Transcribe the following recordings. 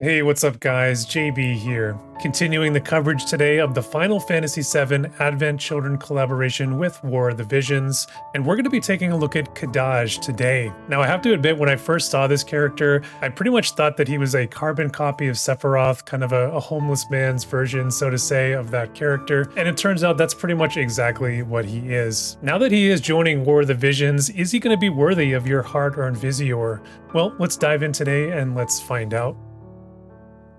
Hey, what's up guys? JB here. Continuing the coverage today of the Final Fantasy VII Advent Children collaboration with War of the Visions, and we're going to be taking a look at Kadaj today. Now I have to admit, when I first saw this character, I pretty much thought that he was a carbon copy of Sephiroth, kind of a homeless man's version, so to say, of that character, and it turns out that's pretty much exactly what he is. Now that he is joining War of the Visions, is he going to be worthy of your hard-earned Visior? Well, let's dive in today and let's find out.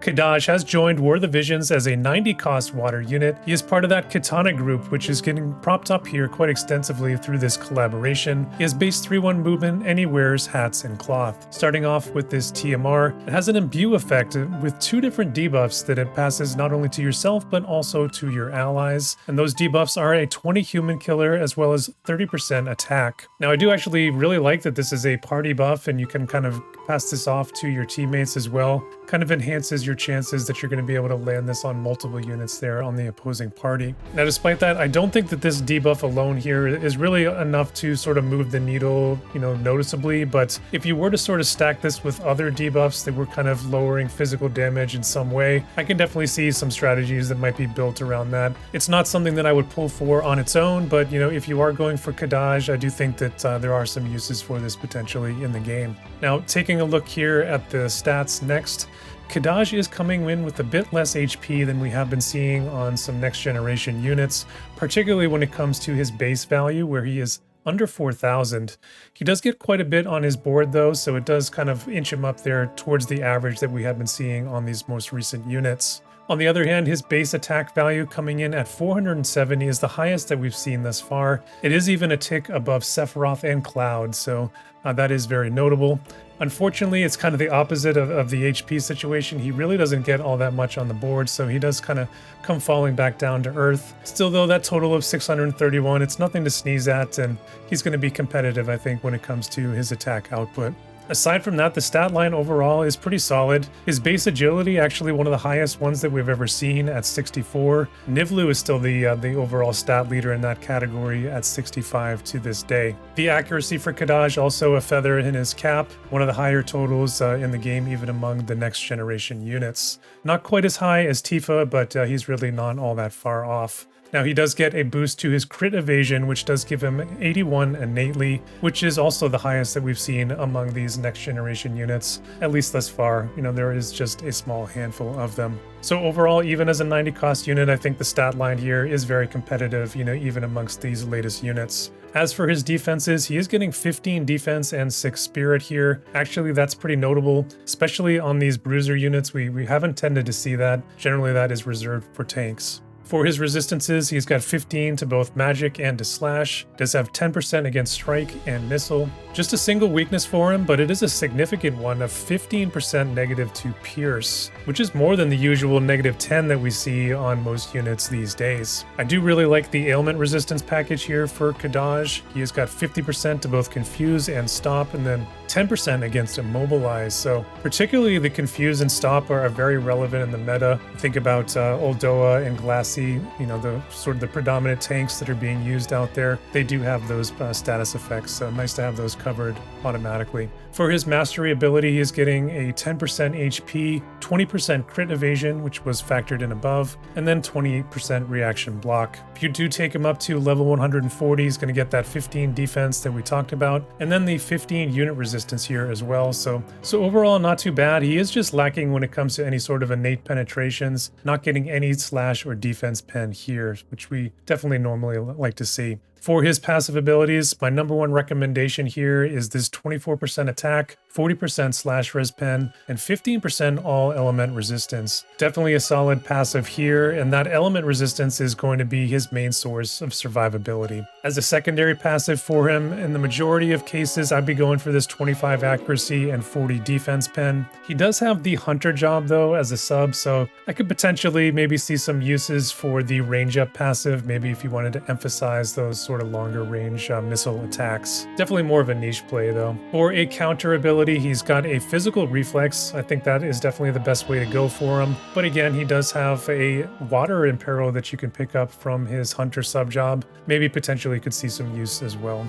Kadaj has joined War of the Visions as a 90 cost water unit. He is part of that Katana group, which is getting propped up here quite extensively through this collaboration. He has base 3-1 movement and he wears hats and cloth. Starting off with this TMR, it has an imbue effect with 2 different debuffs that it passes not only to yourself but also to your allies. And those debuffs are a 20 human killer as well as 30% attack. Now I do actually really like that this is a party buff and you can kind of pass this off to your teammates as well. Kind of enhances your chances that you're going to be able to land this on multiple units there on the opposing party. Now despite that, I don't think that this debuff alone here is really enough to sort of move the needle, noticeably, but if you were to sort of stack this with other debuffs that were kind of lowering physical damage in some way, I can definitely see some strategies that might be built around that. It's not something that I would pull for on its own, but if you are going for Kadaj, I do think that there are some uses for this potentially in the game. Now taking a look here at the stats next, Kadaj is coming in with a bit less HP than we have been seeing on some next generation units, particularly when it comes to his base value where he is under 4,000. He does get quite a bit on his board though, so it does kind of inch him up there towards the average that we have been seeing on these most recent units. On the other hand, his base attack value coming in at 470 is the highest that we've seen thus far. It is even a tick above Sephiroth and Cloud, so that is very notable. Unfortunately, it's kind of the opposite of the HP situation. He really doesn't get all that much on the board, so he does kind of come falling back down to earth. Still though, that total of 631, it's nothing to sneeze at, and he's going to be competitive, I think, when it comes to his attack output. Aside from that, the stat line overall is pretty solid. His base agility, actually one of the highest ones that we've ever seen at 64. Nivlu is still the overall stat leader in that category at 65 to this day. The accuracy for Kadaj, also a feather in his cap, one of the higher totals in the game, even among the next generation units. Not quite as high as Tifa, but he's really not all that far off. Now he does get a boost to his crit evasion, which does give him 81 innately, which is also the highest that we've seen among these next generation units, at least thus far. There is just a small handful of them. So overall, even as a 90 cost unit, I think the stat line here is very competitive, even amongst these latest units. As for his defenses, he is getting 15 defense and 6 spirit here. Actually, that's pretty notable, especially on these bruiser units. We haven't tended to see that. Generally, that is reserved for tanks. For his resistances, he's got 15 to both magic and to slash, does have 10% against strike and missile. Just a single weakness for him, but it is a significant one of 15% negative to pierce, which is more than the usual negative 10 that we see on most units these days. I do really like the ailment resistance package here for Kadaj. He has got 50% to both confuse and stop, and then 10% against immobilize, so particularly the confuse and stop are very relevant in the meta. Think about Oldoa and Glassy, the sort of the predominant tanks that are being used out there. They do have those status effects, so nice to have those covered automatically. For his mastery ability, he is getting a 10% HP, 20% crit evasion, which was factored in above, and then 28% reaction block. If you do take him up to level 140, he's going to get that 15 defense that we talked about, and then the 15 unit resistance here as well. So overall, not too bad. He is just lacking when it comes to any sort of innate penetrations, not getting any slash or defense pen here, which we definitely normally like to see. For his passive abilities, my number one recommendation here is this 24% attack, 40% slash res pen, and 15% all element resistance. Definitely a solid passive here, and that element resistance is going to be his main source of survivability. As a secondary passive for him, in the majority of cases, I'd be going for this 25 accuracy and 40 defense pen. He does have the hunter job though as a sub, so I could potentially maybe see some uses for the range up passive, maybe if you wanted to emphasize those sort of longer range missile attacks. Definitely more of a niche play though. For a counter ability, he's got a physical reflex. I think that is definitely the best way to go for him. But again, he does have a water imperil that you can pick up from his hunter sub job. Maybe potentially could see some use as well.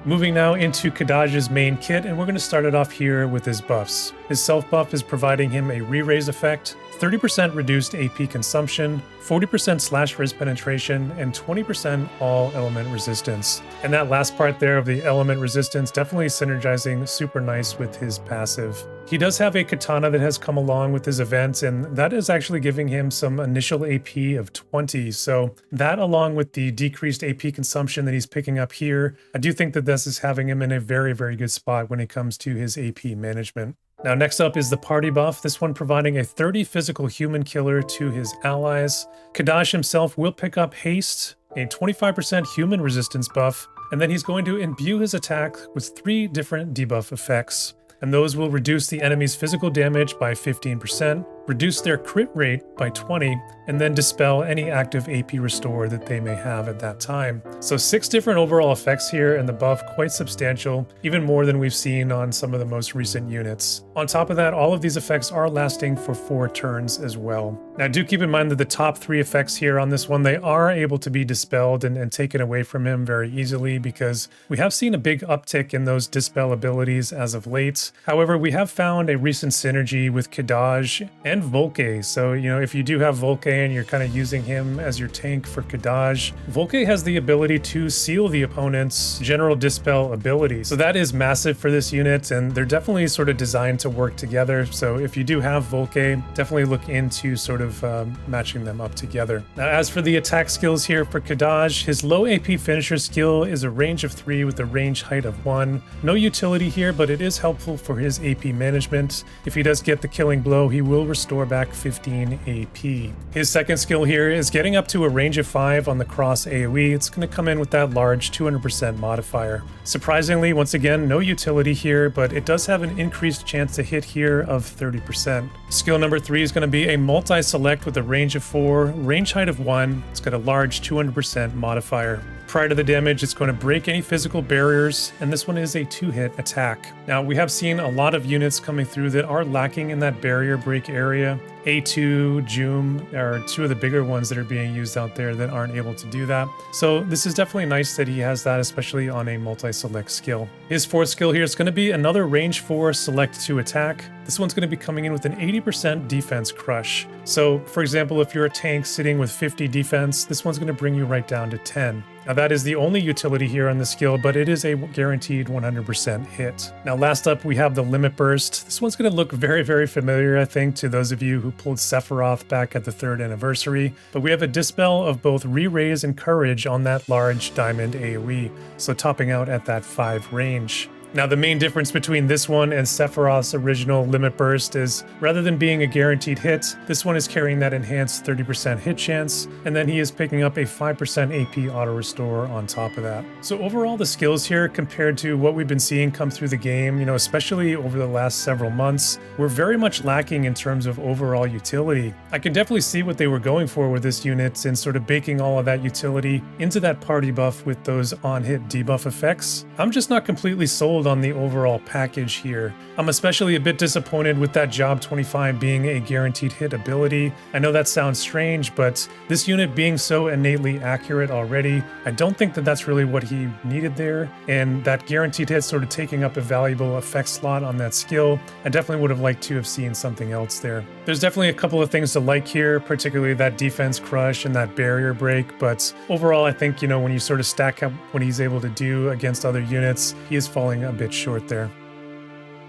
Moving now into Kadaj's main kit, and we're going to start it off here with his buffs. His self buff is providing him a re-raise effect, 30% reduced AP consumption, 40% slash res penetration, and 20% all element resistance. And that last part there of the element resistance definitely synergizing super nice with his passive. He does have a katana that has come along with his event, and that is actually giving him some initial AP of 20. So that, along with the decreased AP consumption that he's picking up here, I do think that this is having him in a very, very good spot when it comes to his AP management. Now, next up is the party buff, this one providing a 30 physical human killer to his allies. Kadaj himself will pick up haste, a 25% human resistance buff, and then he's going to imbue his attack with 3 different debuff effects. And those will reduce the enemy's physical damage by 15%, reduce their crit rate by 20, and then dispel any active AP restore that they may have at that time. So 6 different overall effects here, and the buff quite substantial, even more than we've seen on some of the most recent units. On top of that, all of these effects are lasting for 4 turns as well. Now do keep in mind that the top 3 effects here on this one, they are able to be dispelled and taken away from him very easily, because we have seen a big uptick in those dispel abilities as of late. However, we have found a recent synergy with Kadaj and Volke. So, if you do have Volke and you're kind of using him as your tank for Kadaj, Volke has the ability to seal the opponent's general dispel ability. So that is massive for this unit, and they're definitely sort of designed to work together. So if you do have Volke, definitely look into sort of matching them up together. Now, as for the attack skills here for Kadaj, his low AP finisher skill is a range of 3 with a range height of 1. No utility here, but it is helpful for his AP management. If he does get the killing blow, he will restore back 15 AP. His second skill here is getting up to a range of 5 on the cross AoE. It's going to come in with that large 200% modifier. Surprisingly, once again, no utility here, but it does have an increased chance to hit here of 30%. Skill number 3 is going to be a multi-select with a range of 4, range height of 1. It's got a large 200% modifier. Prior to the damage, it's going to break any physical barriers, and this one is a 2-hit attack. Now, we have seen a lot of units coming through that are lacking in that barrier break area. A2, Joom are 2 of the bigger ones that are being used out there that aren't able to do that. So this is definitely nice that he has that, especially on a multi-select skill. His 4th skill here is going to be another range 4 select to attack. This one's going to be coming in with an 80% defense crush. So, for example, if you're a tank sitting with 50 defense, this one's going to bring you right down to 10. Now that is the only utility here on the skill, but it is a guaranteed 100% hit. Now last up, we have the Limit Burst. This one's going to look very, very familiar, I think, to those of you who pulled Sephiroth back at the 3rd anniversary. But we have a dispel of both Re-Raise and Courage on that large diamond AoE, so topping out at that 5 range. Now, the main difference between this one and Sephiroth's original Limit Burst is, rather than being a guaranteed hit, this one is carrying that enhanced 30% hit chance, and then he is picking up a 5% AP auto restore on top of that. So overall, the skills here, compared to what we've been seeing come through the game, especially over the last several months, were very much lacking in terms of overall utility. I can definitely see what they were going for with this unit and sort of baking all of that utility into that party buff with those on-hit debuff effects. I'm just not completely sold on the overall package here. I'm especially a bit disappointed with that Job 25 being a guaranteed hit ability. I know that sounds strange, but this unit being so innately accurate already, I don't think that that's really what he needed there, and that guaranteed hit sort of taking up a valuable effect slot on that skill, I definitely would have liked to have seen something else there. There's definitely a couple of things to like here, particularly that defense crush and that barrier break, but overall I think, when you sort of stack up what he's able to do against other units, he is falling a bit short there.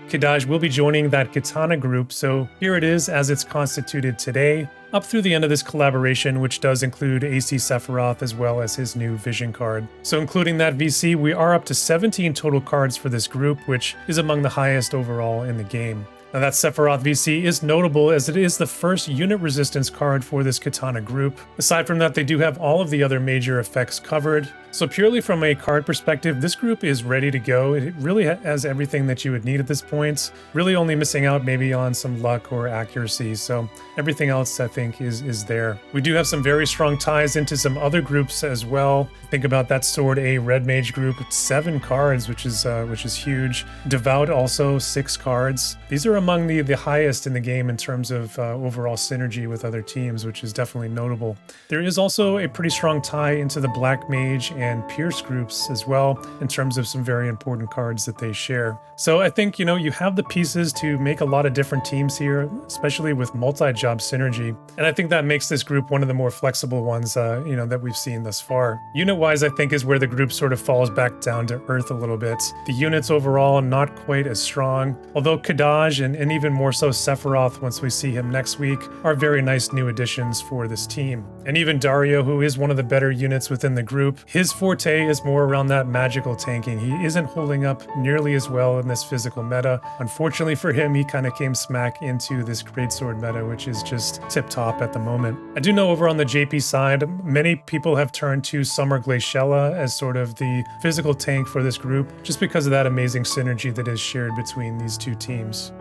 Kadaj will be joining that Katana group, so here it is as it's constituted today, up through the end of this collaboration, which does include AC Sephiroth as well as his new Vision card. So including that VC, we are up to 17 total cards for this group, which is among the highest overall in the game. Now that Sephiroth VC is notable as it is the first unit resistance card for this Katana group. Aside from that, they do have all of the other major effects covered. So purely from a card perspective, this group is ready to go. It really has everything that you would need at this point. Really only missing out maybe on some luck or accuracy. So everything else I think is there. We do have some very strong ties into some other groups as well. Think about that Sword A Red Mage group. It's 7 cards, which is huge. Devout also 6 cards. These are among the highest in the game in terms of overall synergy with other teams, which is definitely notable. There is also a pretty strong tie into the Black Mage and Pierce groups as well, in terms of some very important cards that they share. So I think, you know, you have the pieces to make a lot of different teams here, especially with multi-job synergy. And I think that makes this group one of the more flexible ones, you know, that we've seen thus far. Unit-wise, I think is where the group sort of falls back down to earth a little bit. The units overall not quite as strong, although Kadaj and even more so Sephiroth, once we see him next week, are very nice new additions for this team. And even Dario, who is one of the better units within the group, his forte is more around that magical tanking. He isn't holding up nearly as well in this physical meta. Unfortunately for him, he kind of came smack into this greatsword meta, which is just tip-top at the moment. I do know over on the JP side, many people have turned to Summer Glaciella as sort of the physical tank for this group, just because of that amazing synergy that is shared between these two teams.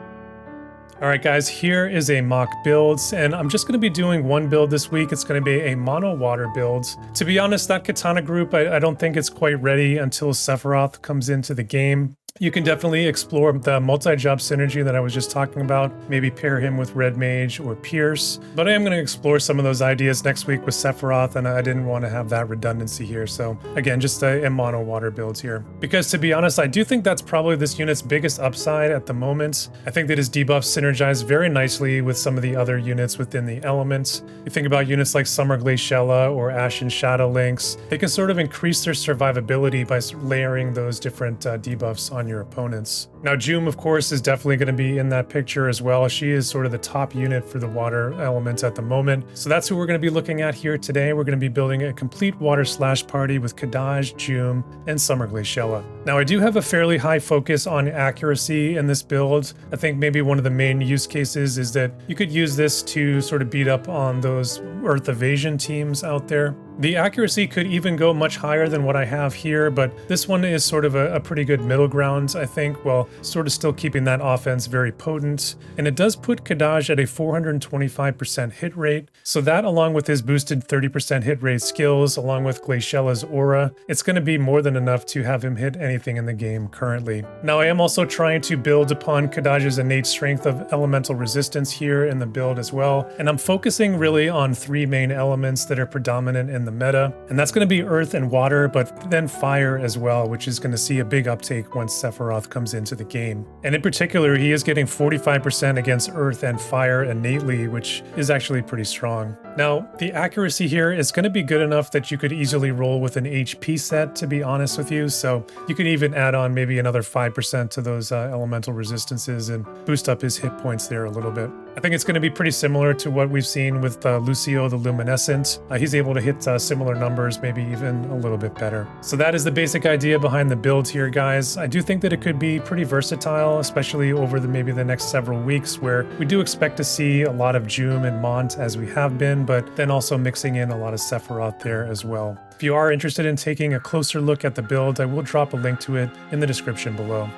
Alright guys, here is a mock build, and I'm just going to be doing one build this week. It's going to be a mono water build. To be honest, that Katana group, I don't think it's quite ready until Sephiroth comes into the game. You can definitely explore the multi-job synergy that I was just talking about, maybe pair him with Red Mage or Pierce, but I am going to explore some of those ideas next week with Sephiroth, and I didn't want to have that redundancy here, so again, just a mono water build here. Because to be honest, I do think that's probably this unit's biggest upside at the moment. I think that his debuffs synergize very nicely with some of the other units within the elements. You think about units like Summer Glaciella or Ashen Shadow Lynx, they can sort of increase their survivability by layering those different debuffs on your opponents. Now Jum, of course, is definitely going to be in that picture as well. She is sort of the top unit for the water element at the moment. So that's who we're going to be looking at here today. We're going to be building a complete water slash party with Kadaj, Jum, and Summer Glaciella. Now I do have a fairly high focus on accuracy in this build. I think maybe one of the main use cases is that you could use this to sort of beat up on those Earth evasion teams out there. The accuracy could even go much higher than what I have here, but this one is sort of a pretty good middle ground, I think, while sort of still keeping that offense very potent. And it does put Kadaj at a 425% hit rate, so that along with his boosted 30% hit rate skills, along with Glaciella's aura, it's going to be more than enough to have him hit anything in the game currently. Now I am also trying to build upon Kadaj's innate strength of elemental resistance here in the build as well, and I'm focusing really on three main elements that are predominant in the meta, and that's going to be earth and water, but then fire as well, which is going to see a big uptake once Sephiroth comes into the game. And in particular, he is getting 45% against earth and fire innately, which is actually pretty strong. Now, the accuracy here is going to be good enough that you could easily roll with an HP set, to be honest with you, so you could even add on maybe another 5% to those elemental resistances and boost up his hit points there a little bit. I think it's going to be pretty similar to what we've seen with Lucio the Luminescent. He's able to hit similar numbers, maybe even a little bit better. So that is the basic idea behind the build here, guys. I do think that it could be pretty versatile, especially over maybe the next several weeks, where we do expect to see a lot of Jum and Mont as we have been, but then also mixing in a lot of Sephiroth there as well. If you are interested in taking a closer look at the build, I will drop a link to it in the description below.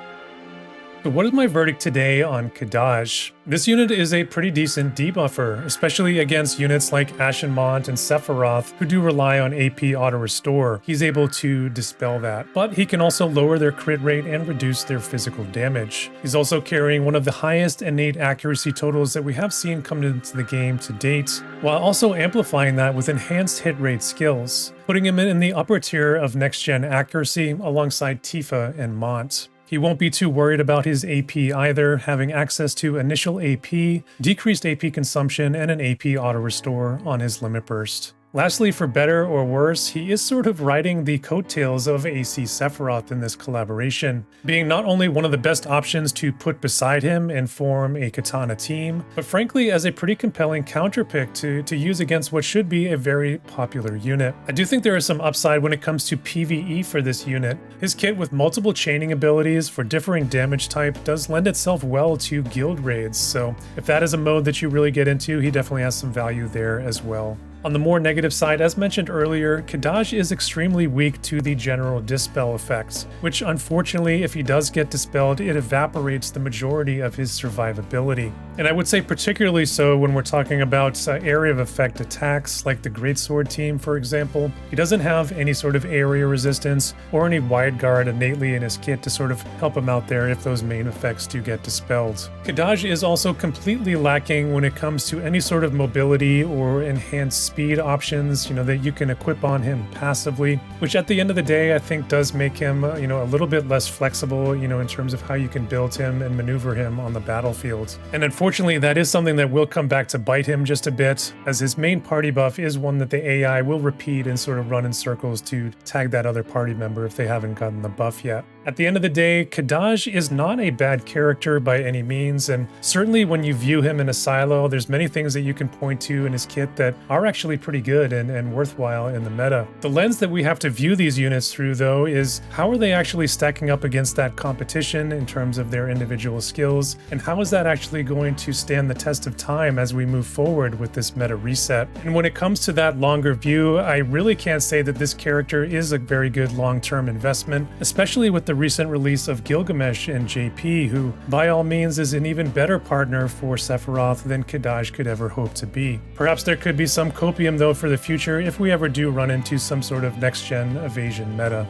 So what is my verdict today on Kadaj? This unit is a pretty decent debuffer, especially against units like Ashen Mont and Sephiroth, who do rely on AP auto restore. He's able to dispel that, but he can also lower their crit rate and reduce their physical damage. He's also carrying one of the highest innate accuracy totals that we have seen come into the game to date, while also amplifying that with enhanced hit rate skills, putting him in the upper tier of next-gen accuracy alongside Tifa and Mont. He won't be too worried about his AP either, having access to initial AP, decreased AP consumption, and an AP auto restore on his limit burst. Lastly, for better or worse, he is sort of riding the coattails of AC Sephiroth in this collaboration, being not only one of the best options to put beside him and form a Katana team, but frankly as a pretty compelling counterpick to use against what should be a very popular unit. I do think there is some upside when it comes to PvE for this unit. His kit with multiple chaining abilities for differing damage type does lend itself well to guild raids, so if that is a mode that you really get into, he definitely has some value there as well. On the more negative side, as mentioned earlier, Kadaj is extremely weak to the general dispel effects, which unfortunately, if he does get dispelled, it evaporates the majority of his survivability. And I would say particularly so when we're talking about area of effect attacks, like the Greatsword team, for example. He doesn't have any sort of area resistance or any wide guard innately in his kit to sort of help him out there if those main effects do get dispelled. Kadaj is also completely lacking when it comes to any sort of mobility or enhanced speed options, that you can equip on him passively, which at the end of the day, I think does make him, a little bit less flexible, in terms of how you can build him and maneuver him on the battlefield. And unfortunately, that is something that will come back to bite him just a bit, as his main party buff is one that the AI will repeat and sort of run in circles to tag that other party member if they haven't gotten the buff yet. At the end of the day, Kadaj is not a bad character by any means, and certainly when you view him in a silo, there's many things that you can point to in his kit that are actually pretty good and worthwhile in the meta. The lens that we have to view these units through, though, is how are they actually stacking up against that competition in terms of their individual skills, and how is that actually going to stand the test of time as we move forward with this meta reset. And when it comes to that longer view, I really can't say that this character is a very good long-term investment, especially with the recent release of Gilgamesh and JP, who by all means is an even better partner for Sephiroth than Kadaj could ever hope to be. Perhaps there could be some copium though for the future if we ever do run into some sort of next-gen evasion meta.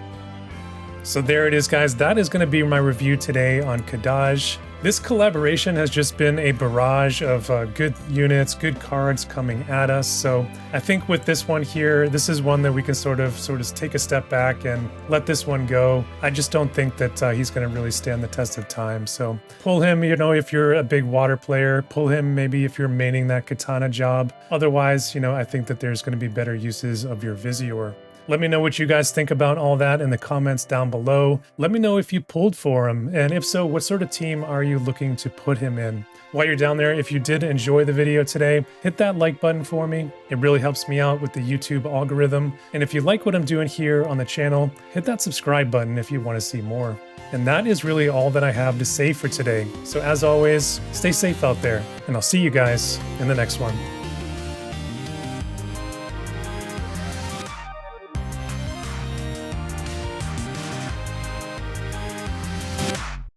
So there it is, guys. That is going to be my review today on Kadaj. This collaboration has just been a barrage of good units, good cards coming at us. So I think with this one here, this is one that we can sort of take a step back and let this one go. I just don't think that he's going to really stand the test of time. So pull him, if you're a big water player, pull him maybe if you're maining that katana job. Otherwise, I think that there's going to be better uses of your Visior. Let me know what you guys think about all that in the comments down below. Let me know if you pulled for him, and if so, what sort of team are you looking to put him in? While you're down there, if you did enjoy the video today, hit that like button for me. It really helps me out with the YouTube algorithm. And if you like what I'm doing here on the channel, hit that subscribe button if you want to see more. And that is really all that I have to say for today. So as always, stay safe out there, and I'll see you guys in the next one.